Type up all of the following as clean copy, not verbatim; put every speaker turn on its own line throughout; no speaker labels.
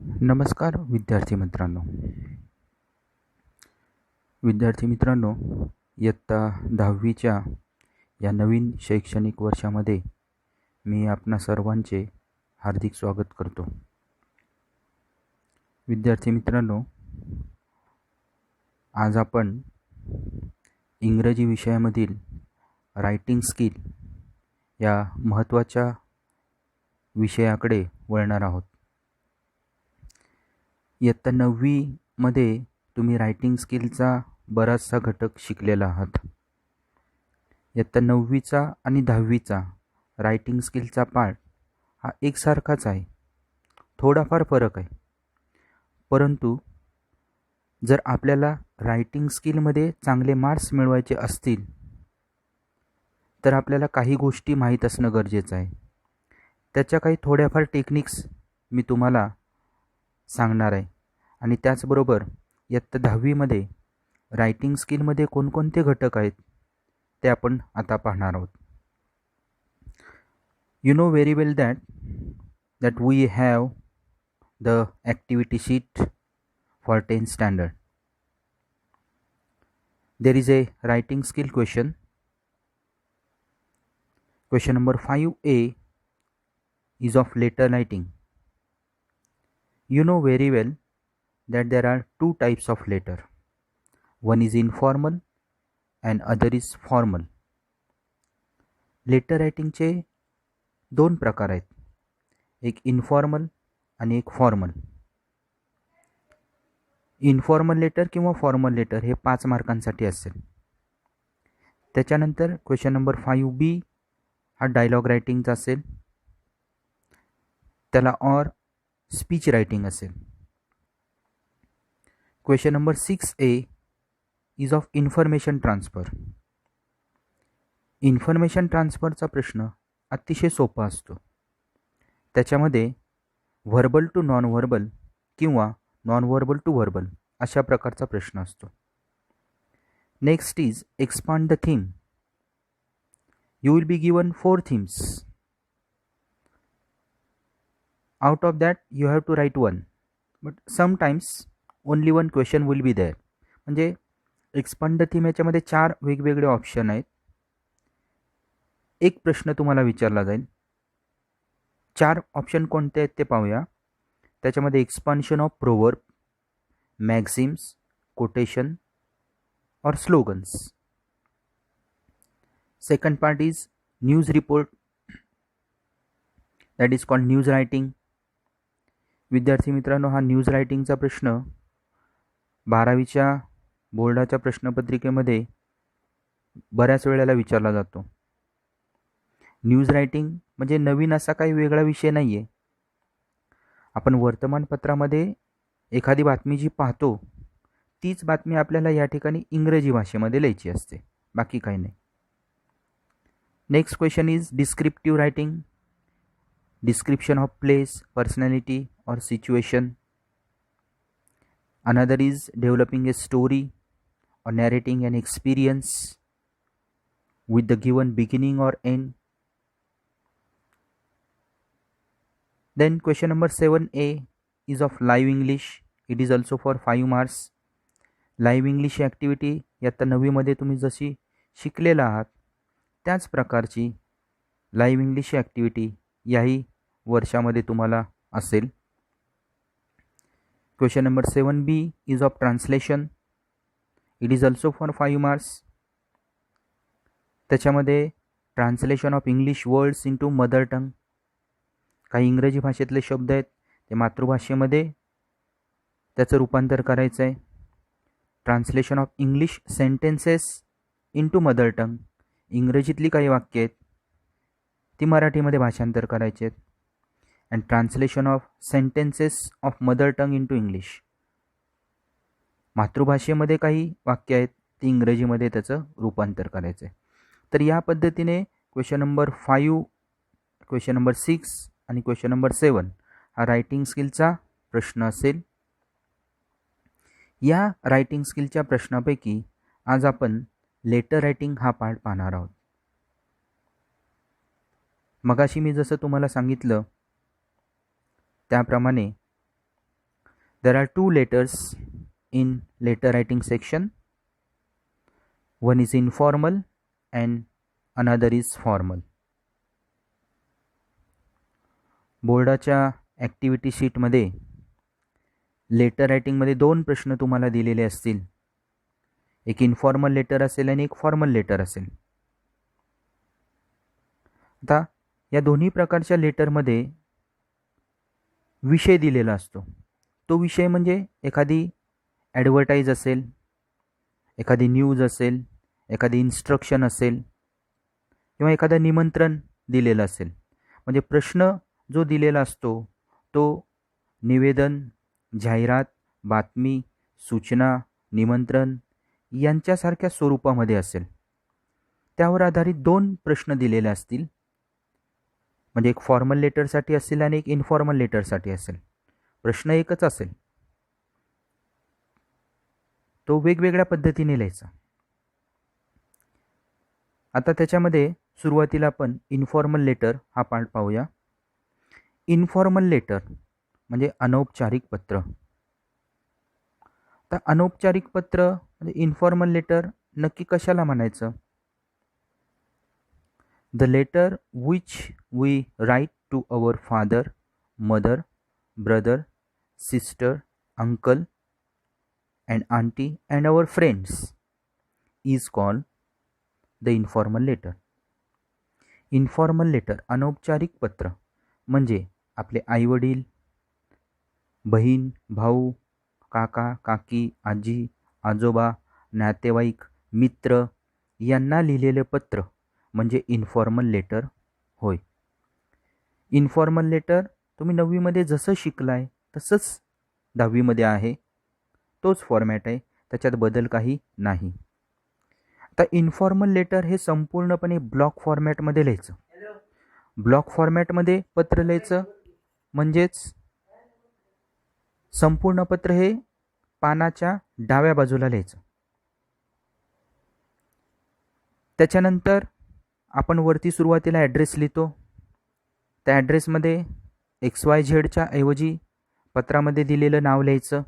नमस्कार विद्यार्थी मित्रांनो, इयत्ता 10वीच्या या नवीन शैक्षणिक वर्षामध्ये मी आपणा सर्वांचे हार्दिक स्वागत करतो. विद्यार्थी मित्रांनो, आज आपण इंग्रजी विषयामधील रायटिंग स्किल या महत्त्वाच्या विषयाकडे वळणार आहोत. इयत्ता 9वीमध्ये तुम्ही रायटिंग स्किलचा बराचसा घटक शिकलेला आहात. इयत्ता 9वीचा आणि 10वीचा रायटिंग स्किलचा पाठ हा एकसारखाच आहे, थोडाफार फरक आहे. परंतु जर आपल्याला रायटिंग स्किलमध्ये चांगले मार्क्स मिळवायचे असतील तर आपल्याला काही गोष्टी माहीत असणं गरजेचं आहे. त्याच्या काही थोड्याफार टेक्निक्स मी तुम्हाला सांगणार आहे. आणि त्याचबरोबर इयत्ता 10वीमध्ये रायटिंग स्किलमध्ये कोणकोणते घटक आहेत ते आपण आता पाहणार आहोत. You know very well that we have the activity sheet for 10th standard. There is a writing skill question. Question number 5A is of letter writing. You know very well that there are two types of letter. One is informal and other is formal. Letter रायटिंगचे दोन प्रकार आहेत, एक informal आणि एक formal. Informal letter किंवा formal letter हे 5 मार्कांसाठी असेल. त्याच्यानंतर क्वेश्चन नंबर 5B हा डायलॉग रायटिंगचा असेल, त्याला ऑर स्पीच रायटिंग असेल. Question number 6A is of information transfer. Information ट्रान्सफरचा प्रश्न अतिशय सोपा असतो. त्याच्यामध्ये व्हर्बल टू नॉन व्हर्बल किंवा नॉन व्हर्बल टू व्हर्बल अशा प्रकारचा प्रश्न असतो. Next is expand the theme. You will be given 4 themes. Out of that you have to write one, but sometimes only one question will be there. म्हणजे expand the theme याच्यामध्ये 4 वेगवेगळे option आहेत. एक प्रश्न तुम्हाला विचारला जाईल. 4 ऑप्शन कोणते आहेत ते पाहूया. त्याच्यामध्ये एक्सपान्शन ऑफ प्रोवर्ब, मॅक्सिम्स, कोटेशन और slogans. Second part is news report, that is called news writing. विद्यार्थी मित्रांनो, हा न्यूज रायटिंगचा प्रश्न 12वीच्या बोर्डाच्या प्रश्नपत्रिकेमध्ये बऱ्याच वेळेला विचारला जातो. न्यूज रायटिंग म्हणजे नवीन असा काही वेगळा विषय नाही आहे. आपण वर्तमानपत्रामध्ये एखादी बातमी जी पाहतो तीच बातमी आपल्याला या ठिकाणी इंग्रजी भाषेमध्ये लिहायची असते, बाकी काही नाही. Next question is descriptive writing. Description of place, personality or situation. Another is developing a story or narrating an experience with the given beginning or end. Then question number 7A is of live English. It is also for 5 marks. Live English activity इयत्ता 9वीमध्ये तुम्ही जशी शिकलेला आहात त्याच प्रकारची live English activity याही वर्षामध्ये तुम्हाला असेल. Question number 7B is of translation. It is also for 5 marks. त्याच्यामध्ये translation of English words into mother टंग. काही इंग्रजी भाषेतले शब्द आहेत ते मातृभाषेमध्ये त्याचं रूपांतर करायचं आहे. Translation of English sentences into mother tongue. इंग्रजीतली काही वाक्य आहेत ती मराठीमध्ये भाषांतर करायचे आहेत. And translation of sentences of mother tongue into English. मातृभाषेमध्ये काही वाक्य आहेत ती इंग्रजीमध्ये त्याचं रूपांतर करायचं आहे. तर या पद्धतीने क्वेश्चन नंबर 5, क्वेश्चन नंबर 6 आणि क्वेश्चन नंबर 7 हा रायटिंग स्किलचा प्रश्न असेल. या रायटिंग स्किलच्या प्रश्नापैकी आज आपण लेटर रायटिंग हा पार्ट पाहणार आहोत. मगाशी मी जसं तुम्हाला सांगितलं त्याप्रमाणे There are two letters in letter writing section. One is informal and another is formal. बोर्डाच्या ॲक्टिव्हिटी शीटमध्ये लेटर रायटिंगमध्ये दोन प्रश्न तुम्हाला दिलेले असतील. एक इन्फॉर्मल लेटर असेल आणि एक फॉर्मल लेटर असेल. आता या दोन्ही प्रकारच्या लेटरमध्ये विषय दिलेला असतो. तो विषय म्हणजे एखादी ॲडव्हर्टाईज असेल, एखादी न्यूज असेल, एखादी इन्स्ट्रक्शन असेल किंवा एखादं निमंत्रण दिलेलं असेल. म्हणजे प्रश्न जो दिलेला असतो तो निवेदन, जाहिरात, बातमी, सूचना, निमंत्रण यांच्यासारख्या स्वरूपामध्ये असेल. त्यावर आधारित दोन प्रश्न दिलेले असतील. म्हणजे एक फॉर्मल लेटरसाठी असेल आणि एक इन्फॉर्मल लेटरसाठी असेल. प्रश्न एकच असेल, तो वेगवेगळ्या पद्धतीने लिहायचा. आता त्याच्यामध्ये सुरुवातीला आपण इन्फॉर्मल लेटर हा पार्ट पाहूया. इन्फॉर्मल लेटर म्हणजे अनौपचारिक पत्र. आता अनौपचारिक पत्र म्हणजे इन्फॉर्मल लेटर नक्की कशाला म्हणायचं? The letter which we write to our father, mother, brother, sister, uncle and auntie and our friends is called the informal letter. Informal letter अनौपचारिक पत्र म्हणजे आपले आईवडील, बहीण, भाऊ, काका, काकी, आजी, आजोबा, नातेवाईक, मित्र यांना लिहिलेले पत्र म्हणजे इन्फॉर्मल लेटर होय. इन्फॉर्मल लेटर तुम्ही 9वीमध्ये जसं शिकलाय तसंच 10वीमध्ये आहे. तोच फॉर्मॅट आहे, त्याच्यात बदल काही नाही. आता इन्फॉर्मल लेटर हे संपूर्णपणे ब्लॉक फॉर्मॅटमध्ये लिहायचं. ब्लॉक फॉर्मॅटमध्ये पत्र लिहायचं म्हणजेच संपूर्ण पत्र हे पानाच्या डाव्या बाजूला लिहायचं. त्याच्यानंतर आपण वरती सुरुवातीला ॲड्रेस लिहितो. त्या ॲड्रेसमध्ये XYZच्या ऐवजी पत्रामध्ये दिलेलं नाव लिहायचं.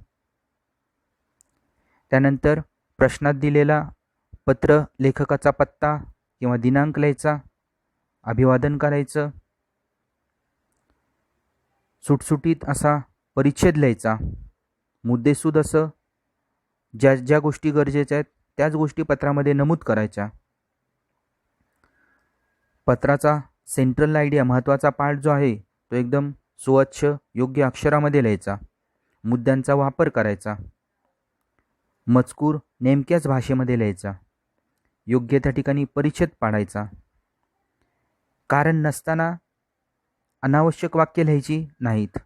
त्यानंतर प्रश्नात दिलेला पत्र लेखकाचा पत्ता किंवा दिनांक लिहायचा. अभिवादन करायचं. सुटसुटीत असा परिच्छेद लिहायचा. मुद्देसूद असं ज्या ज्या गोष्टी गरजेच्या आहेत त्याच गोष्टी पत्रामध्ये नमूद करायच्या. पत्राचा सेंट्रल आयडिया महत्त्वाचा पार्ट जो आहे तो एकदम स्वच्छ योग्य अक्षरामध्ये लिहायचा. मुद्द्यांचा वापर करायचा. मजकूर नेमक्याच भाषेमध्ये लिहायचा. योग्य त्या ठिकाणी परिच्छेद पाडायचा. कारण नसताना अनावश्यक वाक्य लिहायची नाहीत.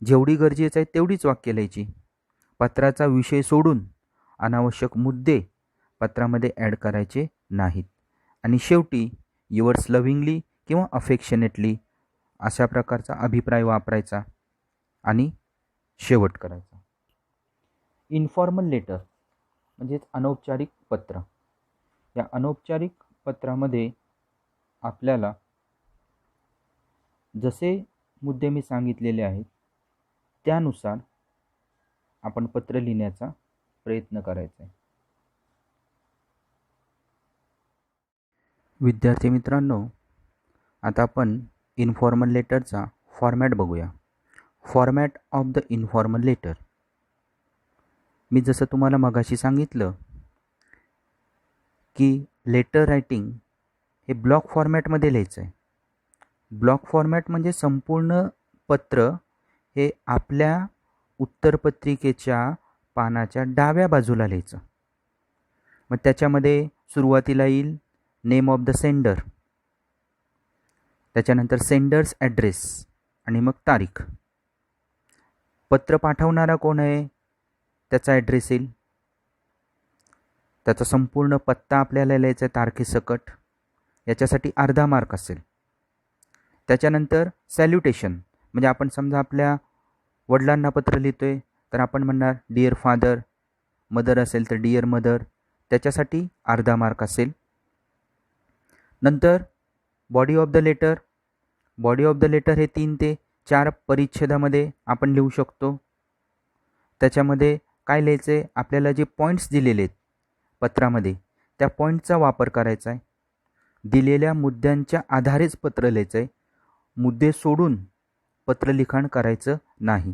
जेवढी गरजेचं आहे तेवढीच वाक्य लिहायची. पत्राचा विषय सोडून अनावश्यक मुद्दे पत्रामध्ये ॲड करायचे नाहीत. आणि शेवटी युअर्स लव्हिंगली किंवा अफेक्शनेटली अशा प्रकारचा अभिप्राय वापरायचा आणि शेवट करायचा. इन्फॉर्मल लेटर म्हणजेच अनौपचारिक पत्र. या अनौपचारिक पत्रामध्ये आपल्याला जसे मुद्दे मी सांगितलेले आहेत त्यानुसार आपण पत्र लिहिण्याचा प्रयत्न करायचा आहे. विद्यार्थी मित्रांनो, आता आपण इन्फॉर्मल लेटरचा फॉर्मॅट बघूया. Format of the informal letter. मी जसं तुम्हाला मगाशी सांगितलं की लेटर रायटिंग हे ब्लॉक फॉर्मॅटमध्ये लिहायचं आहे. ब्लॉक फॉर्मॅट म्हणजे संपूर्ण पत्र हे आपल्या उत्तरपत्रिकेच्या पानाच्या डाव्या बाजूला लिहायचं. मग त्याच्यामध्ये सुरुवातीला येईल नेम ऑफ द सेंडर, त्याच्यानंतर सेंडर्स ॲड्रेस आणि मग तारीख. पत्र पाठवणारा कोण आहे त्याचा ॲड्रेस येईल. त्याचा संपूर्ण पत्ता आपल्याला लिहायचा आहे तारखेसकट. याच्यासाठी अर्धा मार्क असेल. त्याच्यानंतर सॅल्युटेशन म्हणजे आपण समजा आपल्या वडिलांना पत्र लिहितोय तर आपण म्हणणार डिअर फादर. मदर असेल तर डिअर मदर. त्याच्यासाठी अर्धा मार्क असेल. नंतर body of the letter. Body of the letter हे 3 ते 4 परिच्छेदामध्ये आपण लिहू शकतो. त्याच्यामध्ये काय लिहायचं आहे, आपल्याला जे पॉईंट्स दिलेले आहेत पत्रामध्ये त्या पॉईंटचा वापर करायचा आहे. दिलेल्या मुद्द्यांच्या आधारेच पत्र लिहायचं आहे. मुद्दे सोडून पत्रलिखाण करायचं नाही.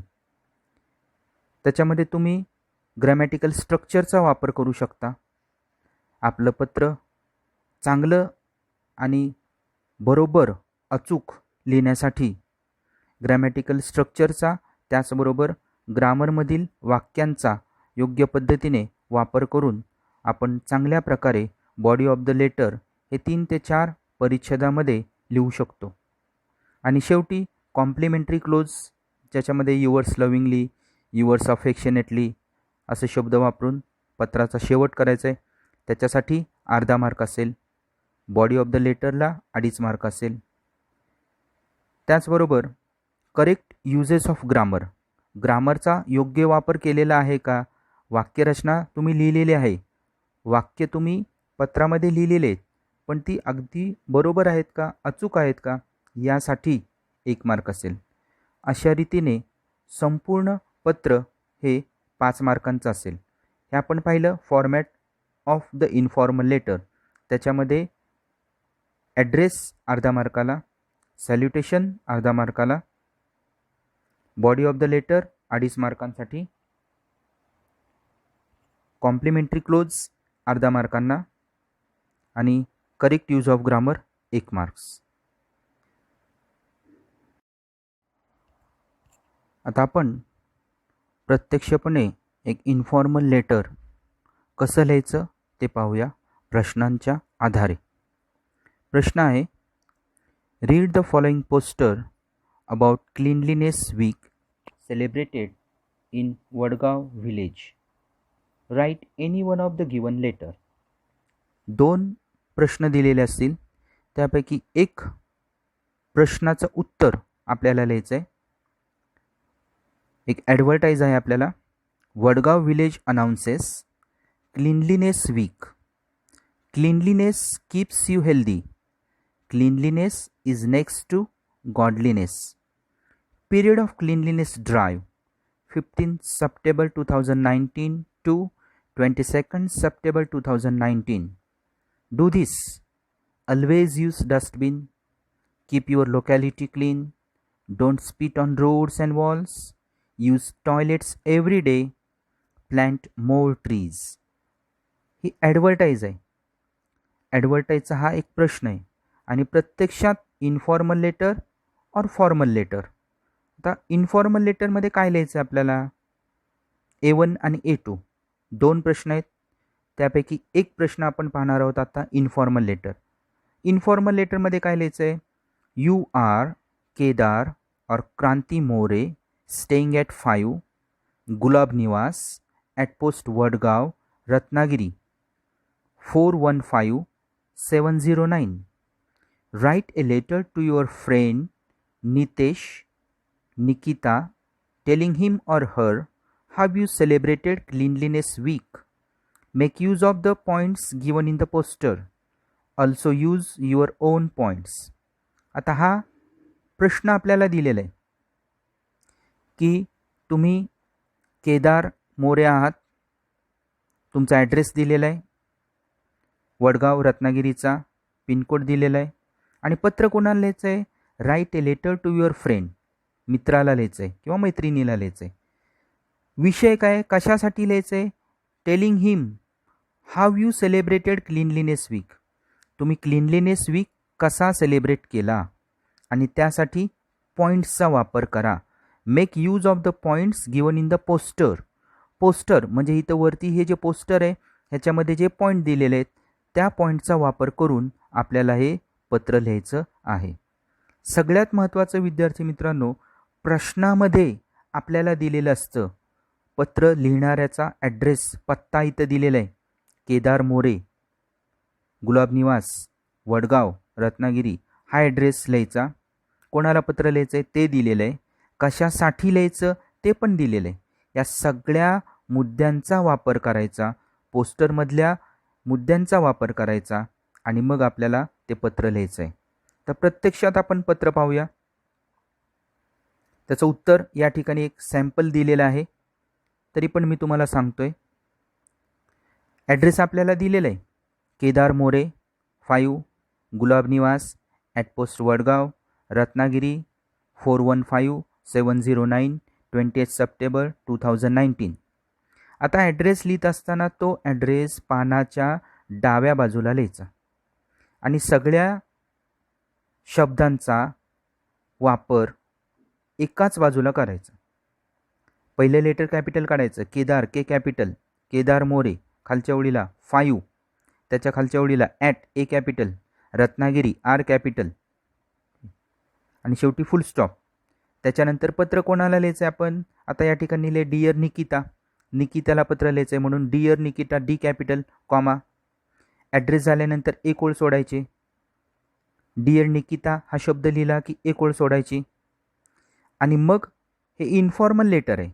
त्याच्यामध्ये तुम्ही ग्रॅमॅटिकल स्ट्रक्चरचा वापर करू शकता. आपलं पत्र चांगलं आणि बरोबर अचूक लिहिण्यासाठी ग्रॅमॅटिकल स्ट्रक्चरचा त्याचबरोबर ग्रामरमधील वाक्यांचा योग्य पद्धतीने वापर करून आपण चांगल्या प्रकारे बॉडी ऑफ द लेटर हे 3 ते 4 परिच्छेदामध्ये लिहू शकतो. आणि शेवटी कॉम्प्लिमेंटरी क्लोज, ज्याच्यामध्ये युअर्स लव्हिंगली, युअर्स अफेक्शनेटली असे शब्द वापरून पत्राचा शेवट करायचा आहे. त्याच्यासाठी अर्धा मार्क असेल. बॉडी ऑफ द लेटरला 2.5 मार्क असेल. त्याचबरोबर करेक्ट युजेस ऑफ ग्रामर, ग्रामरचा योग्य वापर केलेला आहे का, वाक्यरचना तुम्ही लिहिलेली आहे, वाक्य तुम्ही पत्रामध्ये लिहिलेले आहेत पण ती अगदी बरोबर आहेत का, अचूक आहेत का, यासाठी 1 मार्क असेल. अशा रीतीने संपूर्ण पत्र हे 5 मार्कांचं असेल. हे आपण पाहिलं format of the informal letter. त्याच्यामध्ये ॲड्रेस अर्धा मार्काला, सॅल्युटेशन अर्धा मार्काला, बॉडी ऑफ द लेटर 2.5 मार्कांसाठी, कॉम्प्लिमेंटरी क्लोज अर्धा मार्कांना आणि correct use of grammar 1 marks. आता आपण प्रत्यक्षपणे एक इन्फॉर्मल लेटर कसं लिहायचं ते पाहूया प्रश्नांच्या आधारे. प्रश्न आहे, read the following poster about cleanliness week celebrated in Vadgaon village. Write any one of the given letter. 2 प्रश्न दिलेले असतील, त्यापैकी एक प्रश्नाचं उत्तर आपल्याला लिहायचं आहे. एक ॲडव्हर्टाईज आहे आपल्याला, Vadgaon village announces cleanliness week. Cleanliness keeps you healthy. Cleanliness is next to godliness. Period of cleanliness drive 15th September 2019 to 22nd September 2019. Do this. Always use dustbin. Keep your locality clean. Don't spit on roads and walls. Use toilets every day. Plant more trees. He advertise आहे. ॲडव्हर्टाईजचा हा एक प्रश्न आहे आणि प्रत्यक्षात informal letter और formal letter. आता informal लेटरमध्ये काय लिहायचं आहे आपल्याला, A1 आणि A2 2 प्रश्न आहेत. त्यापैकी एक प्रश्न आपण पाहणार आहोत आता इन्फॉर्मल लेटर. इन्फॉर्मल लेटरमध्ये काय लिहायचं आहे, you are Kedar or Kranti More staying at 5 Gulab Niwas at post Vadgaon Ratnagiri 415709. Write a letter to your friend Nitesh, Nikita, telling him or her how you celebrated Cleanliness Week. Make use of the points given in the poster. Also use your own points. आता हा प्रश्न आपल्याला दिलेला आहे की तुम्ही केदार मोरे आहात, तुमचा ॲड्रेस दिलेला आहे, वडगाव रत्नागिरीचा पिनकोड दिलेला आहे आणि पत्र कोणाला लिहायचं आहे, write a letter to your friend, मित्राला लिहायचं आहे किंवा मैत्रिणीला लिहायचं आहे. विषय काय, कशासाठी लिहायचं आहे, telling him how you celebrated cleanliness week. तुम्ही क्लीनलीनेस वीक कसा सेलिब्रेट केला आणि त्यासाठी पॉईंट्सचा वापर करा. Make use of the points given in the poster. Poster म्हणजे इथं वरती हे जे पोस्टर आहे ह्याच्यामध्ये जे पॉईंट दिलेले आहेत त्या पॉईंटचा वापर करून आपल्याला हे पत्र लिहायचं आहे. सगळ्यात महत्त्वाचं विद्यार्थी मित्रांनो, प्रश्नामध्ये आपल्याला दिलेलं असतं पत्र लिहिणाऱ्याचा ॲड्रेस, पत्ता इथं दिलेला आहे, केदार मोरे गुलाब निवास वडगाव रत्नागिरी, हा ॲड्रेस लिहायचा. कोणाला पत्र लिहायचं आहे ते दिलेलं आहे, कशासाठी लिहायचं ते पण दिलेलं आहे. या सगळ्या मुद्द्यांचा वापर करायचा, पोस्टरमधल्या मुद्द्यांचा वापर करायचा आणि मग आपल्याला ते पत्र लिहायचं आहे. तर प्रत्यक्षात आपण पत्र पाहूया. त्याचं उत्तर या ठिकाणी एक सॅम्पल दिलेलं आहे. तरी पण मी तुम्हाला सांगतोय. ॲड्रेस आपल्याला दिलेला आहे, Kedar More 5 Gulab Niwas at post Vadgaon Ratnagiri 415709 28 September 2019. आता ॲड्रेस लिहित असताना तो ॲड्रेस पानाच्या डाव्या बाजूला लिहायचा आणि सगळ्या शब्दांचा वापर एकाच बाजूला करायचा. पहिले लेटर कॅपिटल काढायचं, केदार के कॅपिटल, केदार मोरे खालच्या ओळीला 5, त्याच्या खालच्या ओळीला at A capital, Ratnagiri R capital आणि शेवटी फुल स्टॉप. त्याच्यानंतर पत्र कोणाला लिहायचं आहे आपण? आता या ठिकाणी लिहिले डिअर निकिता, निकिताला पत्र लिहायचं आहे म्हणून dear Nikita D capital comma. Address झाल्यानंतर एक ओळ सोडायची. डिअर निकिता हा शब्द लिहिला की एक ओळ सोडायची. आणि मग हे इन्फॉर्मल लेटर आहे.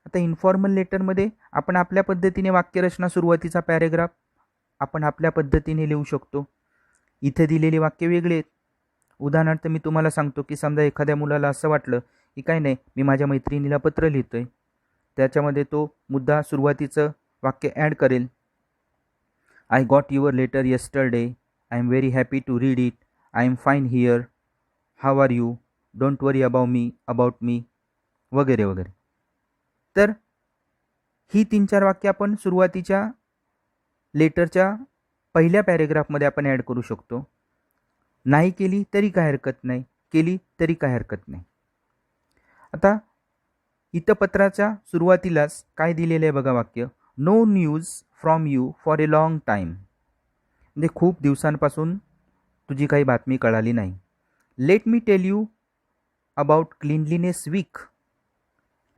आता इन्फॉर्मल लेटरमध्ये आपण आपल्या पद्धतीने वाक्यरचना, सुरुवातीचा पॅरेग्राफ आपण आपल्या पद्धतीने लिहू शकतो. इथे दिलेली वाक्य वेगळी आहेत. उदाहरणार्थ मी तुम्हाला सांगतो की समजा एखाद्या मुलाला असं वाटलं की काय नाही, मी माझ्या मैत्रिणीला पत्र लिहितोय, त्याच्यामध्ये तो मुद्दा सुरुवातीचं वाक्य ॲड करेल. I got your letter yesterday, I am very happy to read it, I am fine here, how are you, don't worry about me वगैरे वगैरे. तर ही 3-4 वाक्य आपण सुरुवातीच्या लेटरच्या पहिल्या पॅरेग्राफमध्ये आपण ॲड करू शकतो. नाही केली तरी काय हरकत नाही, केली तरी काय हरकत नाही. आता इथं पत्राच्या सुरुवातीलाच काय दिलेलं आहे बघा वाक्य, no news from you for a long time, म्हणजे खूप दिवसांपासून तुझी काही बातमी कळाली नाही. Let me tell you about cleanliness week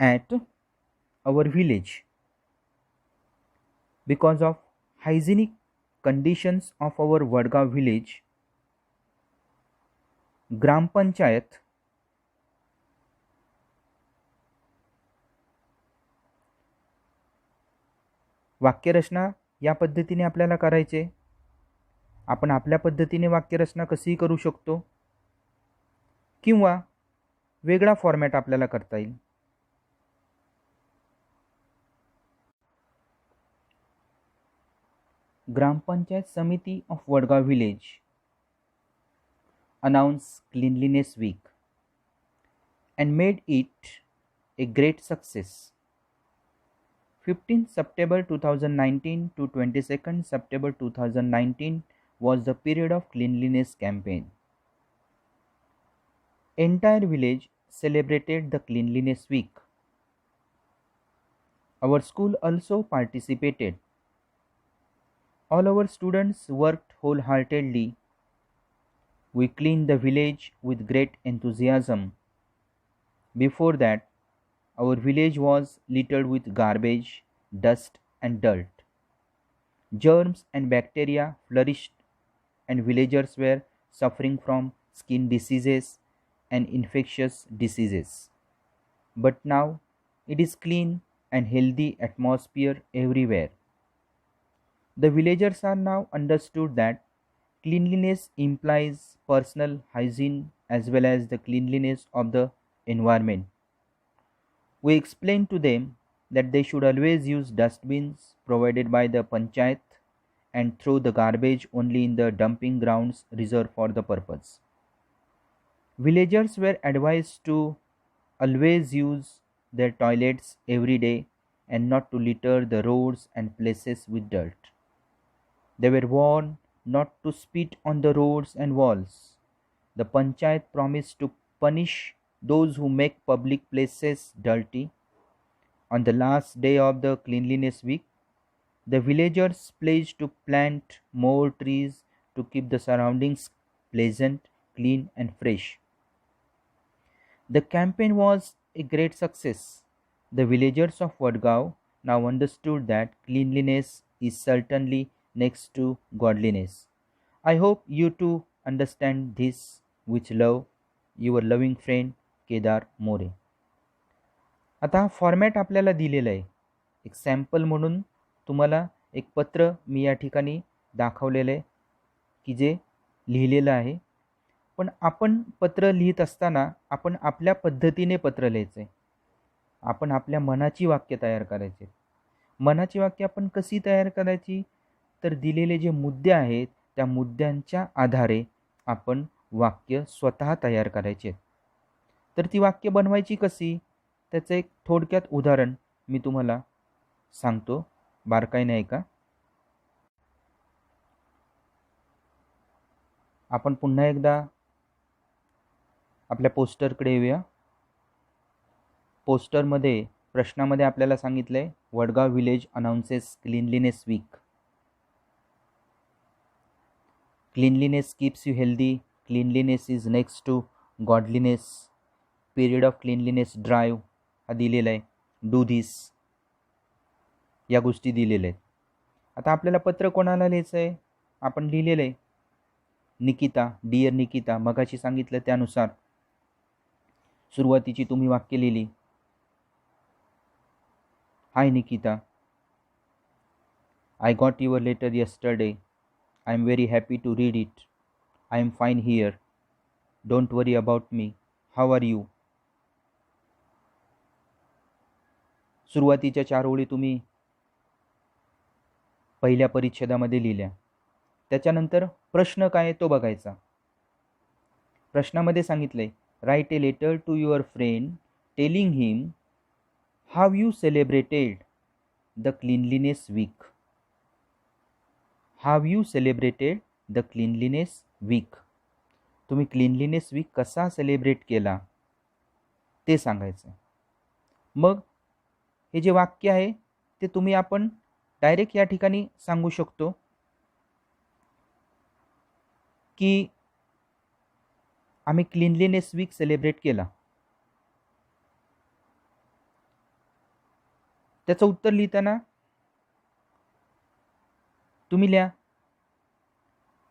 at our village. Because of hygienic conditions of our Vadgaon village, ग्राम पंचायत वाक्यरचना या पद्धतीने आपल्याला करायचे. आपण आपल्या पद्धतीने वाक्यरचना कशीही करू शकतो किंवा वेगळा फॉर्मॅट आपल्याला करता येईल. ग्राम पंचायत समिती of Vadgaon village announced cleanliness week and made it a great success. 15 September 2019 to 22nd September 2019 was the period of cleanliness campaign. Entire village celebrated the cleanliness week. Our school also participated. All our students worked wholeheartedly. We cleaned the village with great enthusiasm. Before that, our village was littered with garbage, dust, and dirt. Germs and bacteria flourished, and villagers were suffering from skin diseases and infectious diseases. But now, it is clean and healthy atmosphere everywhere. The villagers are now understood that cleanliness implies personal hygiene as well as the cleanliness of the environment. We explained to them that they should always use dustbins provided by the panchayat and throw the garbage only in the dumping grounds reserved for the purpose. Villagers were advised to always use their toilets every day and not to litter the roads and places with dirt. They were warned not to spit on the roads and walls. The panchayat promised to punish those who make public places dirty. On the last day of the cleanliness week, the villagers pledged to plant more trees to keep the surroundings pleasant, clean, and fresh. The campaign was a great success. The villagers of Vadgaon now understood that cleanliness is certainly next to godliness. I hope you too understand this. With love, your loving friend Kedar More. आता format आपल्याला दिलेला आहे. एक sample म्हणून तुम्हाला एक पत्र मी या ठिकाणी दाखवलेलं आहे की जे लिहिलेलं आहे. पण आपण पत्र लिहित असताना आपण आपल्या पद्धतीने पत्र लिहायचं आहे. आपण आपल्या मनाची वाक्य तयार करायचे. मनाची वाक्य आपण कशी तयार करायची? तर दिलेले जे मुद्दे आहेत त्या मुद्द्यांच्या आधारे आपण वाक्य स्वतः तयार करायचे. तर ती वाक्य बनवायची कशी? त्याचं एक थोडक्यात उदाहरण मी तुम्हाला सांगतो, बारकाईने ऐका. आपण पुन्हा एकदा आपल्या पोस्टरकडे येऊया. पोस्टरमध्ये प्रश्नामध्ये आपल्याला सांगितलंय Vadgaon village announces cleanliness week. Cleanliness keeps you healthy. Cleanliness is next to godliness. Period of cleanliness drive हा दिलेला आहे. डू धिस या गोष्टी दिलेल्या आहेत. आता आपल्याला पत्र कोणाला लिहायचं आहे? आपण लिहिलेलं आहे निकिता. डिअर निकिता. मगाशी सांगितलं त्यानुसार सुरुवातीची तुम्ही वाक्य लिहिली. हाय Nikita, I got your letter yesterday. I am very happy to read it. I am fine here. Don't worry about me. How are you? सुरुवातीच्या 4 ओळी तुम्ही पहिल्या परिच्छेदामध्ये लिहिल्या. त्याच्यानंतर प्रश्न काय तो बघायचा. प्रश्नामध्ये सांगितलंय write a letter to your friend telling him how you celebrated the cleanliness week. How you celebrated the cleanliness week. तुम्ही क्लीनलीनेस वीक कसा सेलिब्रेट केला ते सांगायचं. मग हे जे वाक्य आहे ते तुम्ही आपण डायरेक्ट या ठिकाणी सांगू शकतो की आम्ही क्लीनलीनेस वीक सेलिब्रेट केला. त्याचं उत्तर लिहिताना तुम्ही लिहा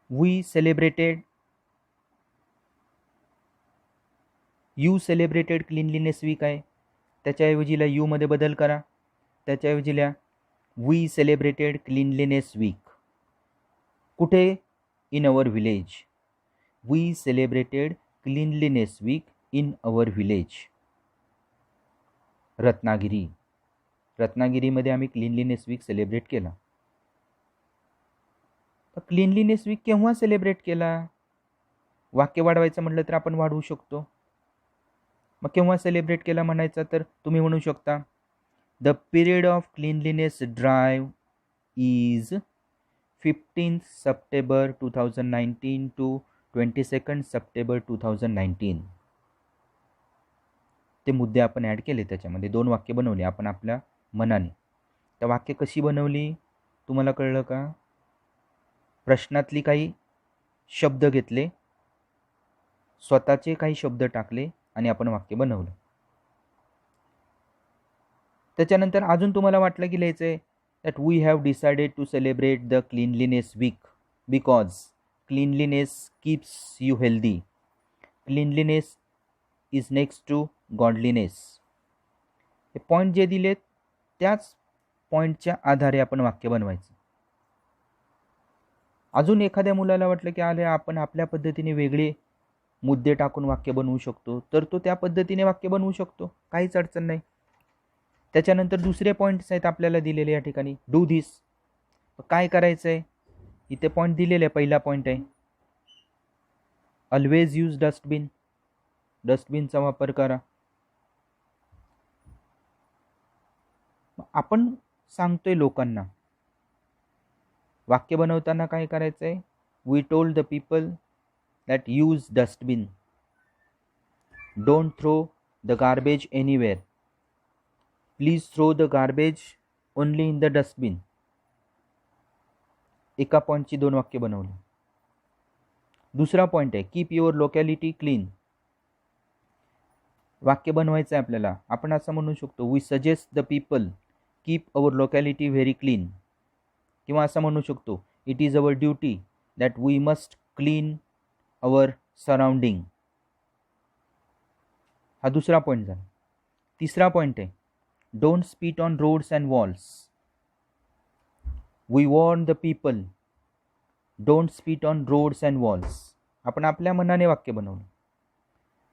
we celebrated. You celebrated cleanliness week आहे, त्याच्याऐवजी लिहा यू मध्ये बदल करा. त्याच्याऐवजी लिहा वी सेलिब्रेटेड क्लीनलीनेस वीक. कुठे? In our village. We celebrated cleanliness week in our village. Ratnagiri. रत्नागिरीमध्ये आम्ही क्लीनलीनेस वीक सेलिब्रेट केला. क्लीनलीनेस वीक केव्हा सेलिब्रेट केला? वाक्य वाढवायचं म्हटलं तर आपण वाढवू शकतो. मग केव्हा सेलिब्रेट केला म्हणायचं तर तुम्ही म्हणू शकता the period of cleanliness drive is 15 September 2019 to 22 September 2019. ते मुद्दे आपण ॲड केले, त्याच्यामध्ये 2 वाक्य बनवली आपण आपल्या मनाने. त्या वाक्य कशी बनवली तुम्हाला कळलं का? प्रश्नातली काही शब्द घेतले, स्वतःचे काही शब्द टाकले आणि आपण वाक्य बनवलं. त्याच्यानंतर अजून तुम्हाला वाटलं की लिहायचं आहे that we have decided to celebrate the cleanliness week because cleanliness keeps you healthy. Cleanliness is next to godliness. हे पॉईंट जे दिलेत त्याच पॉईंटच्या आधारे आपण वाक्य बनवायचं. अजून एखाद्या मुलाला वाटलं की आले आपण आपल्या पद्धतीने वेगळे मुद्दे टाकून वाक्य बनवू शकतो तर तो त्या पद्धतीने वाक्य बनवू शकतो, काहीच अडचण नाही. त्याच्यानंतर दुसरे पॉईंट्स आहेत आपल्याला दिलेले या ठिकाणी. Do this. काय करायचं आहे? इथे पॉईंट दिलेले आहे. पहिला पॉईंट आहे ऑलवेज यूज डस्टबिन. डस्टबिनचा वापर करा. आपण सांगतोय लोकांना वाक्य बनवताना काय करायचं आहे? We told the people that use dustbin. Don't throw the garbage anywhere. Please throw the garbage only in the dustbin. एका पॉईंटची 2 वाक्य बनवली. दुसरा पॉईंट आहे कीप युअर लोकॅलिटी क्लीन. वाक्य बनवायचं आहे आपल्याला. आपण असं म्हणू शकतो we suggest the people keep our locality very clean. किंवा असं म्हणू शकतो it is our duty that we must clean our surrounding. हा दुसरा पॉईंट झाला. तिसरा पॉईंट आहे don't spit on roads and walls. We warn the people don't spit on roads and walls. आपण आपल्या मनाने वाक्य बनवलं.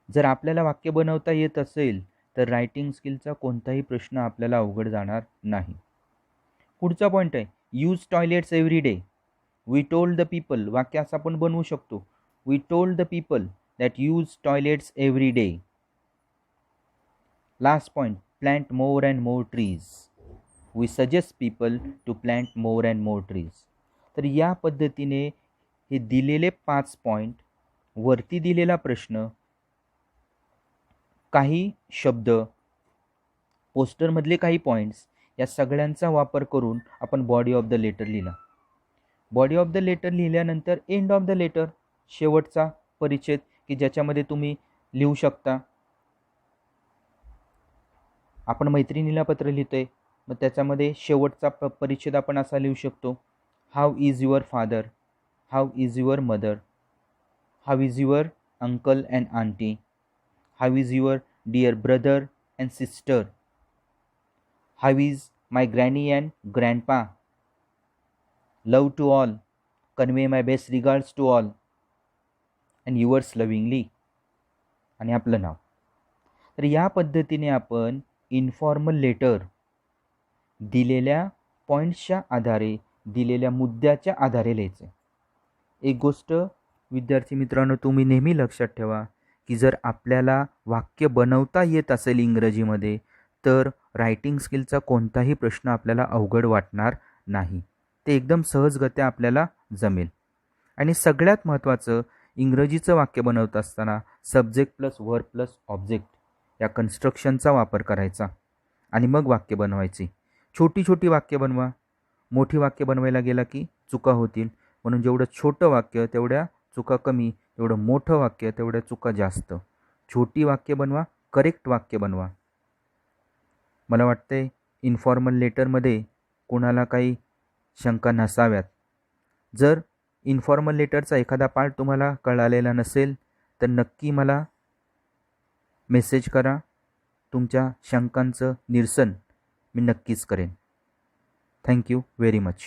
जर आपल्याला वाक्य बनवता येत असेल तर रायटिंग स्किलचा कोणताही प्रश्न आपल्याला अवघड जाणार नाही. पुढचा पॉईंट आहे, use toilets every day. We told the people, वाक्य असं आपण बनवू शकतो. We told the people that use toilets every day. Last point, plant more and more trees. We suggest people to plant more and more trees. तर या पद्धतीने हे दिलेले 5 पॉईंट, वरती दिलेला प्रश्न, काही शब्द, पोस्टरमधले काही पॉईंट्स, या सगळ्यांचा वापर करून आपण बॉडी ऑफ द लेटर लिहिला. बॉडी ऑफ द लेटर लिहिल्यानंतर एंड ऑफ द लेटर, शेवटचा परिच्छेद की ज्याच्यामध्ये तुम्ही लिहू शकता. आपण मैत्रिणीला पत्र लिहितोय, मग त्याच्यामध्ये शेवटचा परिच्छेद आपण असा लिहू शकतो, how is your father, how is your mother, how is your uncle and aunty, how is your dear brother and sister, how is my granny and grandpa, love to all, convey my best regards to all, and yours lovingly, आणि आपलं नाव. तर या पद्धतीने आपण informal letter दिलेल्या पॉईंट्सच्या आधारे, दिलेल्या मुद्द्याच्या आधारे लिहायचे. एक गोष्ट विद्यार्थी मित्रांनो तुम्ही नेहमी लक्षात ठेवा की जर आपल्याला वाक्य बनवता येत असेल इंग्रजीमध्ये, तर रायटिंग स्किलचा कोणताही प्रश्न आपल्याला अवघड वाटणार नाही. ते एकदम सहजगत्या आपल्याला जमेल. आणि सगळ्यात महत्त्वाचं, इंग्रजीचं वाक्य बनवत असताना subject plus verb plus object या कन्स्ट्रक्शनचा वापर करायचा आणि मग वाक्य बनवायची. छोटी छोटी वाक्य बनवा. मोठी वाक्य बनवायला गेला की चुका होतील, म्हणून जेवढं छोटं वाक्य तेवढ्या चुका कमी, तेवढं मोठं वाक्य तेवढ्या चुका जास्त. छोटी वाक्य बनवा, करेक्ट वाक्य बनवा. मला वाटते इन्फॉर्मल लेटरमध्ये कोणाला काही शंका नसाव्यात. जर इन्फॉर्मल लेटरचा एखादा पार्ट तुम्हाला कळालेला नसेल तर नक्की मला मेसेज करा. तुमच्या शंकांचं निरसन मी नक्कीच करेन. Thank you very much.